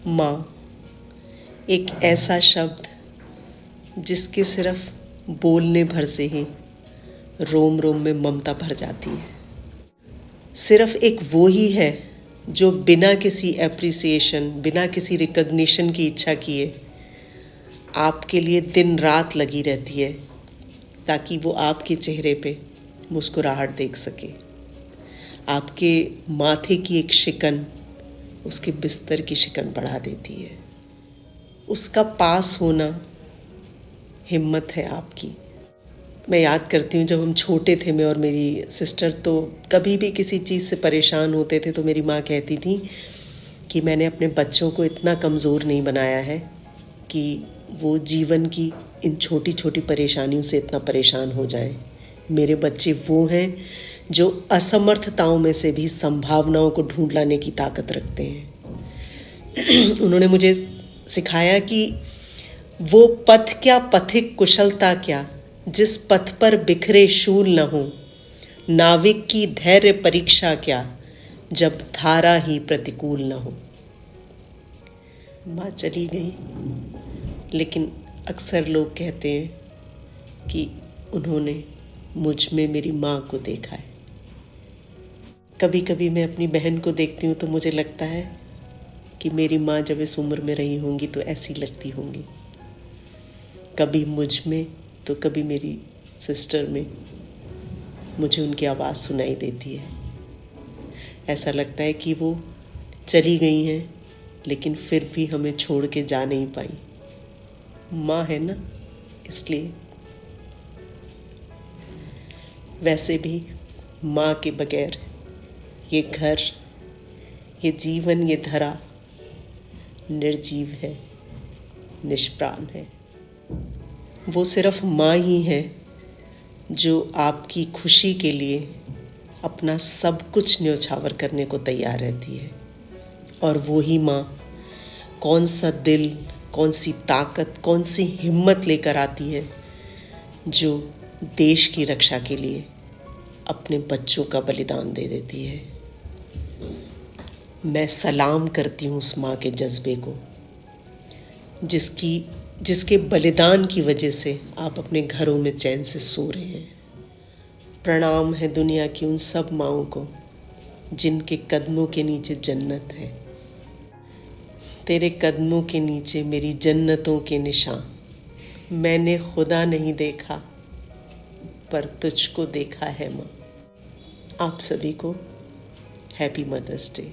माँ, एक ऐसा शब्द जिसके सिर्फ बोलने भर से ही रोम रोम में ममता भर जाती है। सिर्फ एक वो ही है जो बिना किसी एप्रिसिएशन, बिना किसी रिकग्निशन की इच्छा किए आपके लिए दिन रात लगी रहती है, ताकि वो आपके चेहरे पे मुस्कुराहट देख सके। आपके माथे की एक शिकन उसके बिस्तर की शिकन बढ़ा देती है। उसका पास होना हिम्मत है आपकी। मैं याद करती हूँ, जब हम छोटे थे, मैं और मेरी सिस्टर, तो कभी भी किसी चीज़ से परेशान होते थे तो मेरी माँ कहती थी कि मैंने अपने बच्चों को इतना कमज़ोर नहीं बनाया है कि वो जीवन की इन छोटी छोटी परेशानियों से इतना परेशान हो जाएं। मेरे बच्चे वो हैं जो असमर्थताओं में से भी संभावनाओं को ढूंढ लाने की ताकत रखते हैं। उन्होंने मुझे सिखाया कि वो पथ क्या, पथिक कुशलता क्या, जिस पथ पर बिखरे शूल न हो, नाविक की धैर्य परीक्षा क्या, जब धारा ही प्रतिकूल न हो। माँ चली गई, लेकिन अक्सर लोग कहते हैं कि उन्होंने मुझ में मेरी माँ को देखा है। कभी कभी मैं अपनी बहन को देखती हूँ तो मुझे लगता है कि मेरी माँ जब इस उम्र में रही होंगी तो ऐसी लगती होंगी। कभी मुझ में तो कभी मेरी सिस्टर में मुझे उनकी आवाज़ सुनाई देती है। ऐसा लगता है कि वो चली गई हैं, लेकिन फिर भी हमें छोड़ के जा नहीं पाई। माँ है ना, इसलिए। वैसे भी माँ के बगैर ये घर, ये जीवन, ये धरा निर्जीव है, निष्प्राण है। वो सिर्फ माँ ही है जो आपकी खुशी के लिए अपना सब कुछ न्योछावर करने को तैयार रहती है। और वो ही माँ कौन सा दिल, कौन सी ताकत, कौन सी हिम्मत लेकर आती है जो देश की रक्षा के लिए अपने बच्चों का बलिदान दे देती है। मैं सलाम करती हूँ उस माँ के जज्बे को, जिसके बलिदान की वजह से आप अपने घरों में चैन से सो रहे हैं। प्रणाम है दुनिया की उन सब माँओं को जिनके कदमों के नीचे जन्नत है। तेरे कदमों के नीचे मेरी जन्नतों के निशान, मैंने खुदा नहीं देखा पर तुझको देखा है माँ। आप सभी को हैप्पी मदर्स डे।